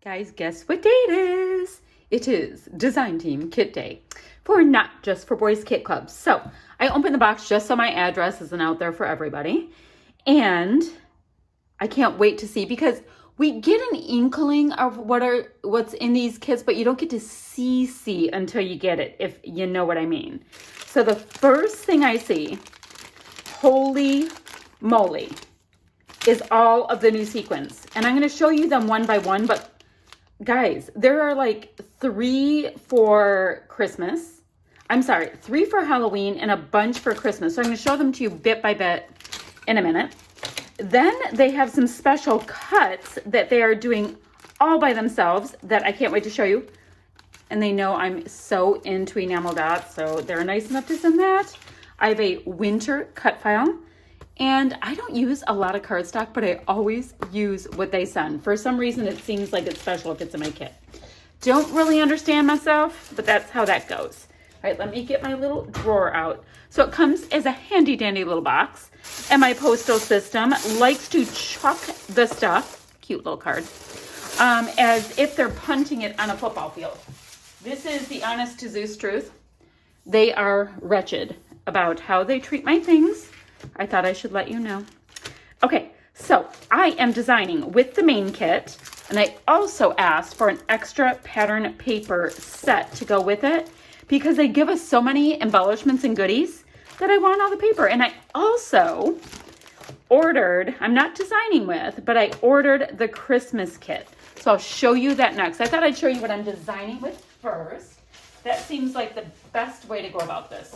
Guys, guess what day it is? It is Design Team Kit Day for Not Just for Boys Kit Club. So I opened the box just so my address isn't out there for everybody. And I can't wait to see, because we get an inkling of what's in these kits, but you don't get to see until you get it, if you know what I mean. So the first thing I see, holy moly, is all of the new sequins. And I'm going to show you them one by one, but guys, there are like 3 for Christmas. I'm sorry, 3 for Halloween and a bunch for Christmas. So I'm going to show them to you bit by bit in a minute. Then they have some special cuts that they are doing all by themselves that I can't wait to show you. And they know I'm so into enamel dots, so they're nice enough to send that. I have a winter cut file. And I don't use a lot of cardstock, but I always use what they send. For some reason, it seems like it's special if it's in my kit. Don't really understand myself, but that's how that goes. All right, let me get my little drawer out. So it comes as a handy dandy little box. And my postal system likes to chuck the stuff, cute little card, as if they're punting it on a football field. This is the honest to Zeus truth. They are wretched about how they treat my things. I thought I should let you know. Okay, so I am designing with the main kit, and I also asked for an extra pattern paper set to go with it because they give us so many embellishments and goodies that I want all the paper. And I also ordered, I'm not designing with, but I ordered the Christmas kit. So I'll show you that next. I thought I'd show you what I'm designing with first. That seems like the best way to go about this.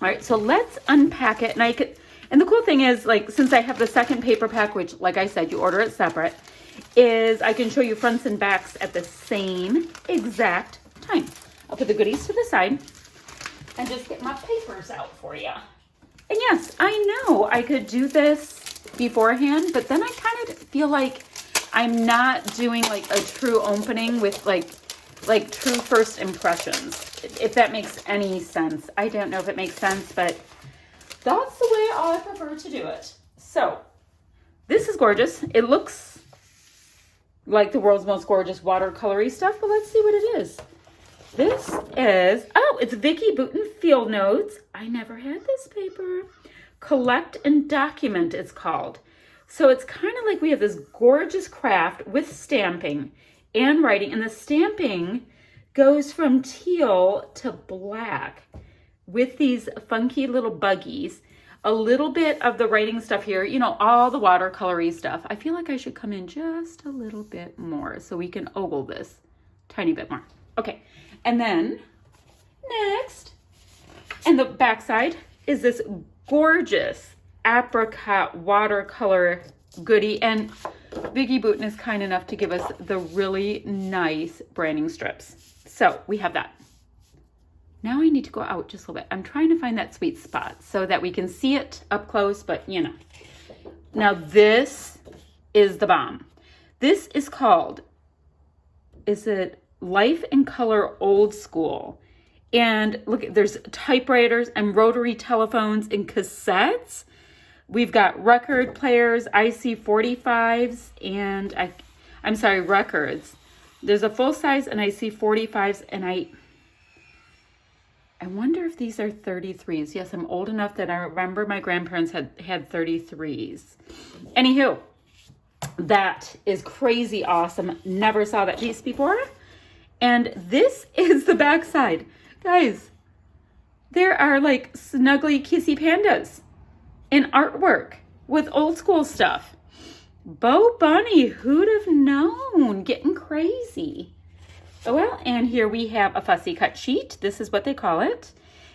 All right, so let's unpack it. And the cool thing is, like, since I have the second paper pack, which, like I said, you order it separate, is I can show you fronts and backs at the same exact time. I'll put the goodies to the side and just get my papers out for you. And yes, I know I could do this beforehand, but then I kind of feel like I'm not doing like a true opening with like true first impressions, if that makes any sense. I don't know if it makes sense, but that's the way I prefer to do it. So this is gorgeous. It looks like the world's most gorgeous watercolory stuff, but let's see what it is. This is, it's Vicky Bouton Field Notes. I never had this paper. Collect and Document, it's called. So it's kind of like we have this gorgeous craft with stamping and writing, and the stamping goes from teal to black with these funky little buggies, a little bit of the writing stuff here, you know, all the watercolory stuff. I feel like I should come in just a little bit more so we can ogle this tiny bit more. Okay, and then next, and the backside is this gorgeous apricot watercolor goodie, and Vicky Bouton is kind enough to give us the really nice branding strips. So we have that. Now I need to go out just a little bit. I'm trying to find that sweet spot so that we can see it up close, but you know. Now this is the bomb. This is called, is it Life in Color Old School? And look, there's typewriters and rotary telephones and cassettes. We've got record players, IC45s, and I'm sorry, records. There's a full size and IC45s, and I wonder if these are 33s. Yes, I'm old enough that I remember my grandparents had 33s. Anywho, that is crazy awesome. Never saw that piece before. And this is the backside. Guys, there are like snuggly kissy pandas in artwork with old school stuff. Bo Bunny, who'd have known? Getting crazy. Oh, well, and here we have a fussy cut sheet. This is what they call it.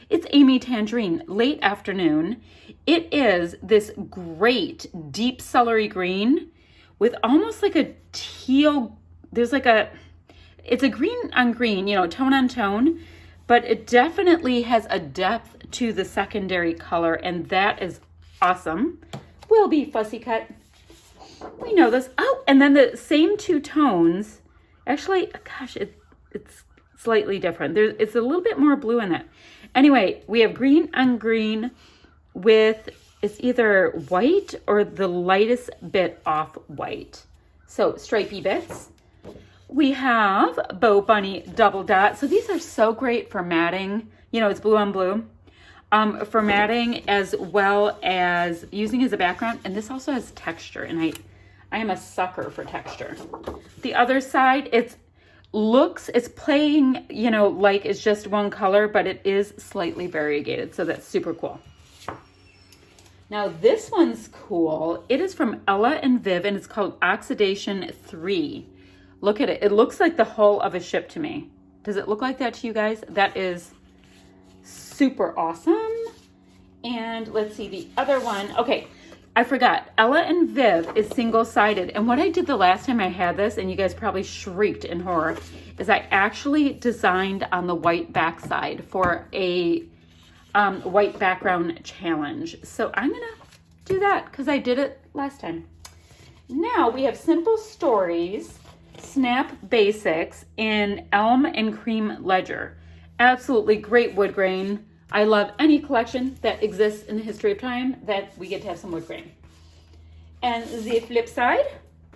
It's Amy Tangerine, Late Afternoon. It is this great deep celery green with almost like a teal. There's like it's a green on green, you know, tone on tone, but it definitely has a depth to the secondary color, and that is awesome. Will be fussy cut. We know this. Oh, and then the same 2 tones. Actually, gosh, it's slightly different. It's a little bit more blue in it. Anyway, we have green on green with, it's either white or the lightest bit off white. So stripey bits. We have Bow Bunny Double Dot. So these are so great for matting. You know, it's blue on blue. For matting as well as using as a background. And this also has texture. And I am a sucker for texture. The other side, it's playing, you know, like it's just one color, but it is slightly variegated. So that's super cool. Now this one's cool. It is from Ella and Viv and it's called Oxidation 3. Look at it. It looks like the hull of a ship to me. Does it look like that to you guys? That is super awesome. And let's see the other one. Okay, I forgot. Ella and Viv is single-sided. And what I did the last time I had this, and you guys probably shrieked in horror, is I actually designed on the white backside for a white background challenge. So I'm gonna do that because I did it last time. Now we have Simple Stories, Snap Basics in Elm and Cream Ledger. Absolutely great wood grain. I love any collection that exists in the history of time that we get to have some wood grain. And the flip side,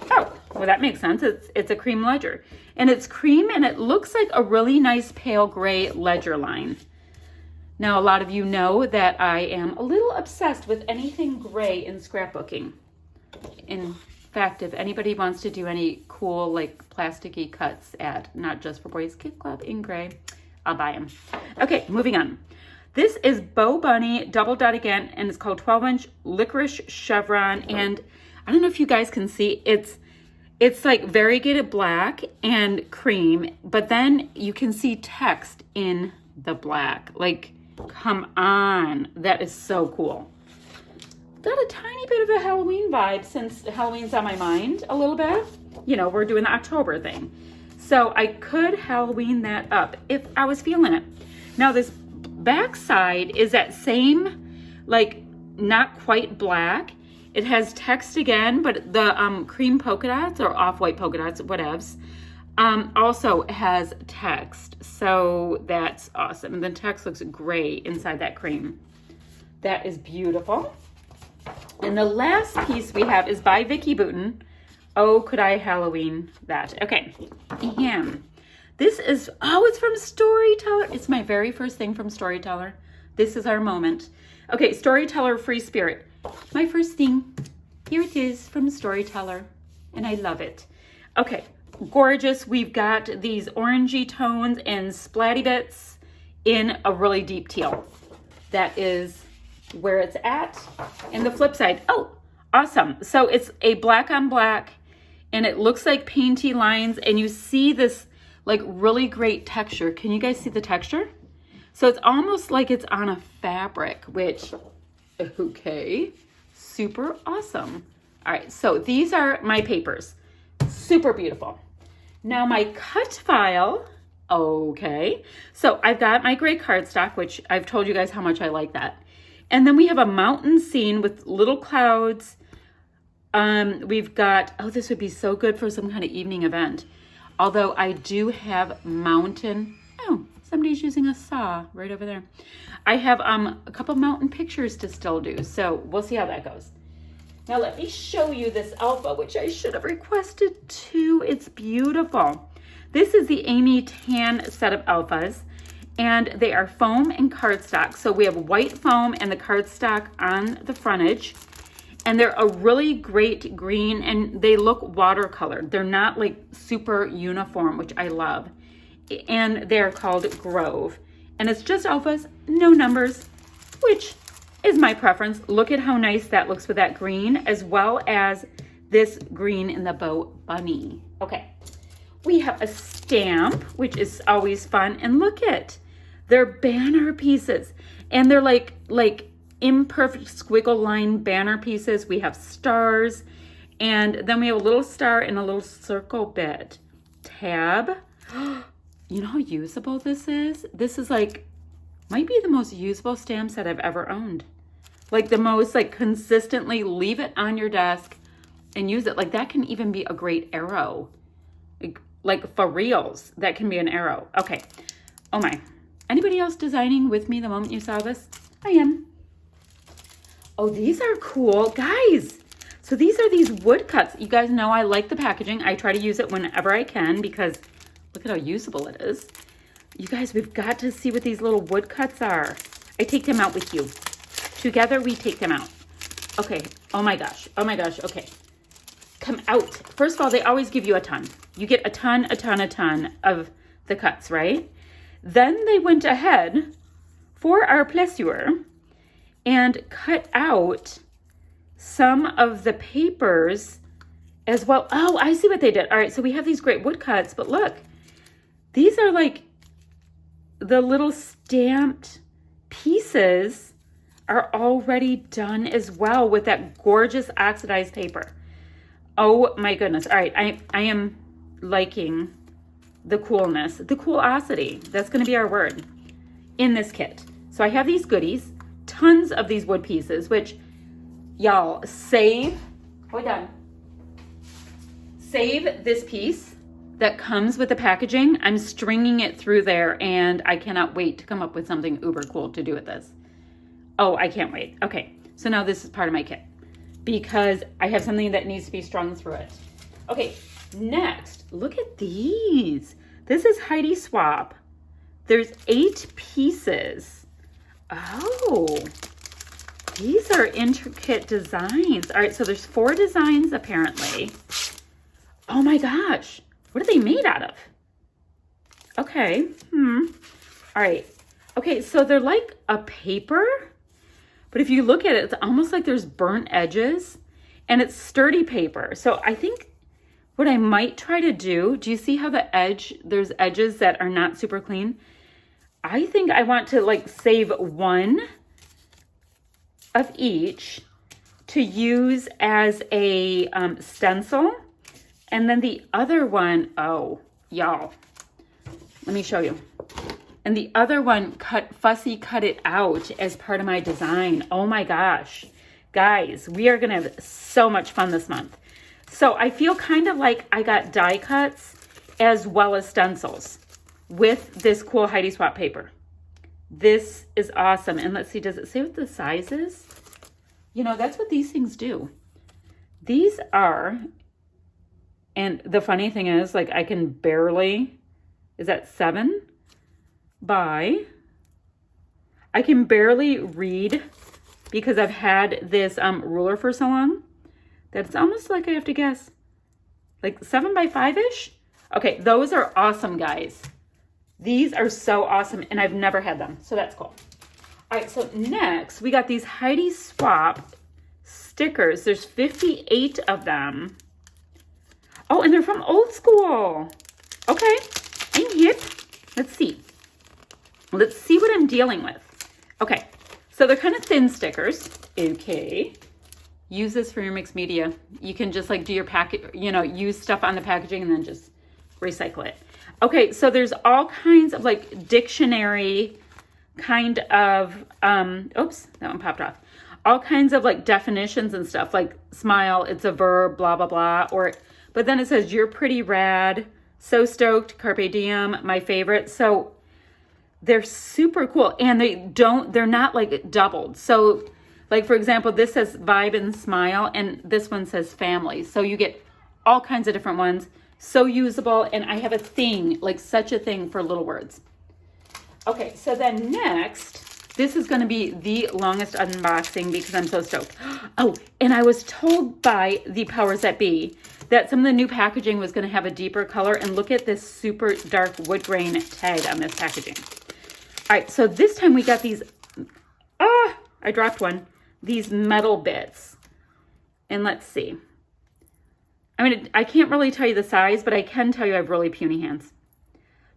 oh, well that makes sense. It's a cream ledger. And it's cream and it looks like a really nice pale gray ledger line. Now, a lot of you know that I am a little obsessed with anything gray in scrapbooking. In fact, if anybody wants to do any cool, like, plasticky cuts at Not Just for Boys Kid Club in gray, I'll buy them. Okay, moving on. This is Bow Bunny Double Dot again, and it's called 12-inch Licorice Chevron. And I don't know if you guys can see, it's like variegated black and cream, but then you can see text in the black. Like, come on, that is so cool. Got a tiny bit of a Halloween vibe since Halloween's on my mind a little bit. You know, we're doing the October thing. So I could Halloween that up if I was feeling it. Now this back side is that same, like not quite black. It has text again, but the cream polka dots or off-white polka dots, whatevs, also has text. So that's awesome. And the text looks gray inside that cream. That is beautiful. And the last piece we have is by Vicki Boutin. Oh, could I Halloween that? Okay. This is, oh, it's from Storyteller. It's my very first thing from Storyteller. This is our moment. Okay, Storyteller Free Spirit. My first thing. Here it is from Storyteller. And I love it. Okay, gorgeous. We've got these orangey tones and splatty bits in a really deep teal. That is where it's at. And the flip side, oh, awesome. So it's a black on black and it looks like painty lines and you see this like really great texture. Can you guys see the texture? So it's almost like it's on a fabric, which, okay, super awesome. All right, so these are my papers. Super beautiful. Now my cut file, okay. So I've got my gray cardstock, which I've told you guys how much I like that. And then we have a mountain scene with little clouds. We've got, oh, this would be so good for some kind of evening event. Although I do have mountain, oh, somebody's using a saw right over there. I have a couple mountain pictures to still do. So we'll see how that goes. Now let me show you this alpha, which I should have requested too. It's beautiful. This is the Amy Tan set of alphas. And they are foam and cardstock. So we have white foam and the cardstock on the frontage. And they're a really great green and they look watercolored. They're not like super uniform, which I love. And they're called Grove. And it's just alphas, no numbers, which is my preference. Look at how nice that looks with that green, as well as this green in the Bow Bunny. Okay, we have a stamp, which is always fun. And look at, they're banner pieces. And they're like imperfect squiggle line banner pieces. We have stars. And then we have a little star and a little circle bit. Tab. You know how usable this is? This is like, might be the most usable stamp set I've ever owned. Like the most like consistently leave it on your desk and use it. Like that can even be a great arrow. Like for reals, that can be an arrow. Okay. Oh my. Anybody else designing with me the moment you saw this? I am. Oh, these are cool. Guys, So these are these wood cuts. You guys know I like the packaging. I try to use it whenever I can because look at how usable it is. You guys, we've got to see what these little wood cuts are. I take them out with you. Together we take them out. Okay. Oh my gosh. Oh my gosh. Okay. Come out. First of all, they always give you a ton. You get a ton of the cuts, right? Then they went ahead for our pleasure and cut out some of the papers as well. Oh, I see what they did. All right, so we have these great wood cuts, but look, these are like the little stamped pieces are already done as well with that gorgeous oxidized paper. Oh my goodness. All right, I am liking the coolness, the coolosity. That's going to be our word in this kit. So I have these goodies, tons of these wood pieces, which y'all save this piece that comes with the packaging. I'm stringing it through there and I cannot wait to come up with something uber cool to do with this. Oh, I can't wait. Okay, so now this is part of my kit because I have something that needs to be strung through it. Okay, next, look at these. This is Heidi Swapp. There's 8 pieces. Oh, these are intricate designs. All right, so there's 4 designs apparently. Oh my gosh, what are they made out of? Okay, all right. Okay, so they're like a paper, but if you look at it, it's almost like there's burnt edges and it's sturdy paper. So I think what I might try to do you see how there's edges that are not super clean? I think I want to like save one of each to use as a stencil. And then the other one, oh, y'all, let me show you. And the other one, fussy cut it out as part of my design. Oh my gosh. Guys, we are going to have so much fun this month. So I feel kind of like I got die cuts as well as stencils with this cool Heidi Swapp paper. This is awesome. And let's see, does it say what the size is? You know, that's what these things do. These are, and the funny thing is, like I can barely, is that 7 by, I can barely read because I've had this ruler for so long that it's almost like I have to guess, like 7 by 5-ish. Okay, those are awesome, guys. These are so awesome, and I've never had them, so that's cool. All right, so next, we got these Heidi Swapp stickers. There's 58 of them. Oh, and they're from Old School. Okay, I'm hip. Let's see. Let's see what I'm dealing with. Okay, so they're kind of thin stickers. Okay. Use this for your mixed media. You can just like do your packet, use stuff on the packaging and then just recycle it. Okay, so there's all kinds of like dictionary kind of, oops, that one popped off. All kinds of like definitions and stuff like smile, it's a verb, blah, blah, blah. But then it says, you're pretty rad, so stoked, carpe diem, my favorite. So they're super cool and they're not like doubled. So like, for example, this says vibe and smile and this one says family. So you get all kinds of different ones. So usable. And I have a thing, like such a thing for little words. Okay, so then next, this is going to be the longest unboxing because I'm so stoked. Oh, and I was told by the powers that be that some of the new packaging was going to have a deeper color. And look at this super dark wood grain tag on this packaging. All right, so this time we got these, I dropped one, these metal bits. And let's see. I mean, I can't really tell you the size, but I can tell you I have really puny hands.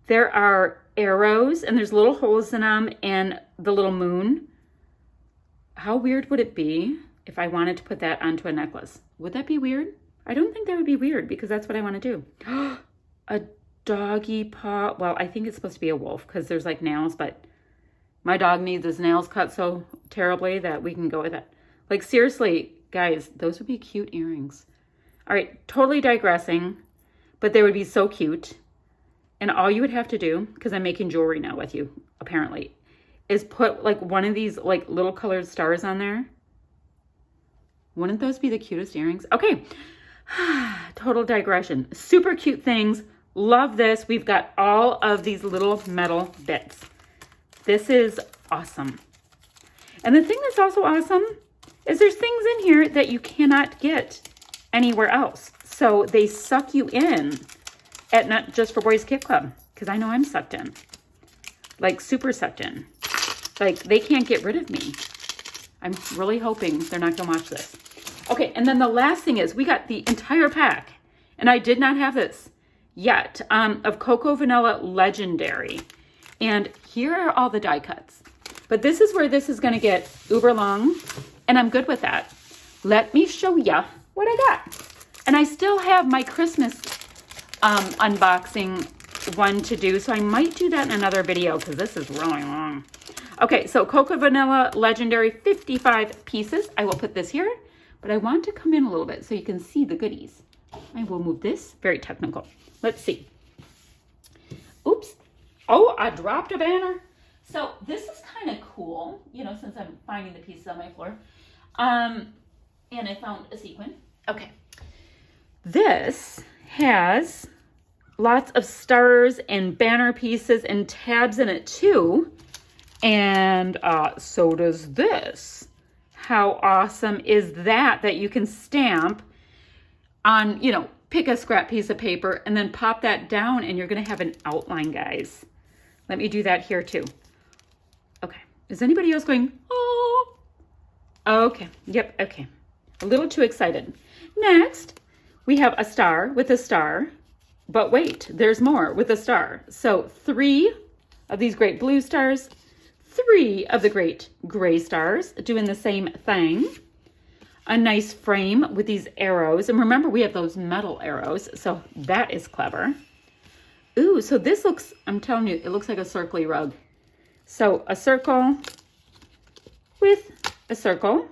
There are arrows and there's little holes in them and the little moon. How weird would it be if I wanted to put that onto a necklace? Would that be weird? I don't think that would be weird because that's what I want to do. A doggy paw. Well, I think it's supposed to be a wolf because there's like nails, but my dog needs his nails cut so terribly that we can go with it. Like seriously, guys, those would be cute earrings. All right, totally digressing, but they would be so cute. And all you would have to do, because I'm making jewelry now with you, apparently, is put like one of these like little colored stars on there. Wouldn't those be the cutest earrings? Okay, total digression. Super cute things. Love this. We've got all of these little metal bits. This is awesome. And the thing that's also awesome is there's things in here that you cannot get anywhere else. So they suck you in at Not Just for Boys Kit Club, because I know I'm sucked in. Like super sucked in. Like they can't get rid of me. I'm really hoping they're not going to watch this. Okay, and then the last thing is we got the entire pack, and I did not have this yet, of Cocoa Vanilla Legendary. And here are all the die cuts. But this is where this is going to get uber long, and I'm good with that. Let me show ya what I got. And I still have my Christmas unboxing one to do, so I might do that in another video because this is really long. Okay, so Cocoa Vanilla Legendary, 55 pieces. I will put this here, but I want to come in a little bit so you can see the goodies. I will move this. Very technical. Let's see. Oops. Oh, I dropped a banner. So this is kind of cool, you know, since I'm finding the pieces on my floor. And I found a sequin. Okay. This has lots of stars and banner pieces and tabs in it too. And so does this. How awesome is that, that you can stamp on, you know, pick a scrap piece of paper and then pop that down and you're going to have an outline, guys. Let me do that here too. Okay. Is anybody else going, oh? Okay. Yep. Okay. A little too excited. Next, we have a star with a star. But wait, there's more with a star. So 3 of these great blue stars, 3 of the great gray stars doing the same thing. A nice frame with these arrows. And remember, we have those metal arrows. So that is clever. Ooh, so this looks, I'm telling you, it looks like a circly rug. So a circle with a circle,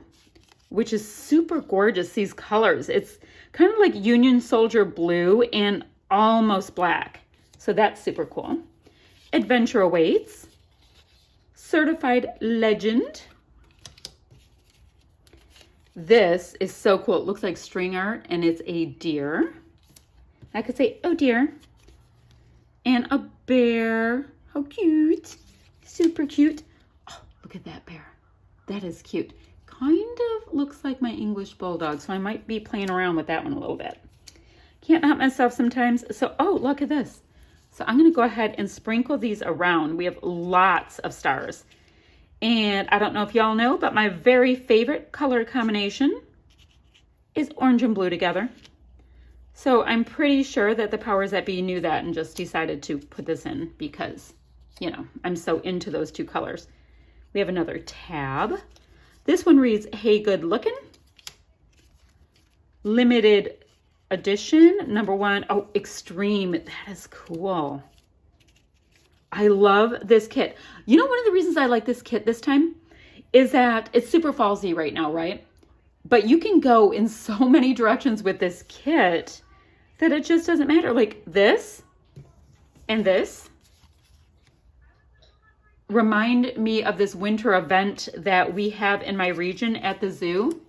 which is super gorgeous, these colors. It's kind of like Union Soldier blue and almost black. So that's super cool. Adventure awaits. Certified legend. This is so cool. It looks like string art and it's a deer. I could say, oh dear. And a bear. How cute. Super cute. Oh, look at that bear. That is cute. Kind of looks like my English bulldog, so I might be playing around with that one a little bit. Can't help myself sometimes. So, oh, look at this. So I'm going to go ahead and sprinkle these around. We have lots of stars. And I don't know if y'all know, but my very favorite color combination is orange and blue together. So I'm pretty sure that the powers that be knew that and just decided to put this in because, you know, I'm so into those 2 colors. We have another tab. This one reads, hey, good looking. Limited edition, number 1. Oh, extreme. That is cool. I love this kit. You know, one of the reasons I like this kit this time is that it's super fallsy right now, right? But you can go in so many directions with this kit that it just doesn't matter. Like this and this remind me of this winter event that we have in my region at the zoo.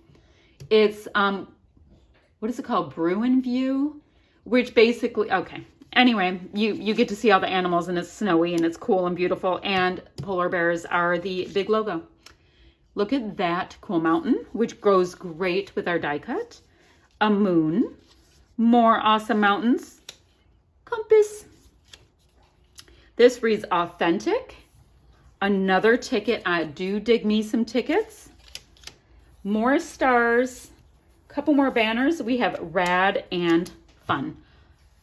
It's, what is it called? Bruin View, which basically, okay. Anyway, you get to see all the animals and it's snowy and it's cool and beautiful, and polar bears are the big logo. Look at that cool mountain, which goes great with our die cut. A moon, more awesome mountains, compass. This reads authentic. Another ticket. I do dig me some tickets. More stars, couple more banners. We have rad and fun.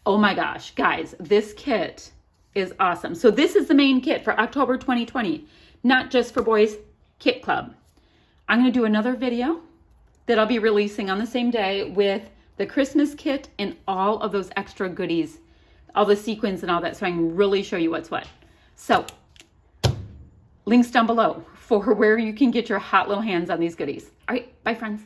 Oh my gosh, guys, this kit is awesome. So this is the main kit for October 2020, Not Just for Boys Kit Club. I'm going to do another video that I'll be releasing on the same day with the Christmas kit and all of those extra goodies, all the sequins and all that, so I can really show you what's what. So links down below for where you can get your hot little hands on these goodies. All right, bye friends.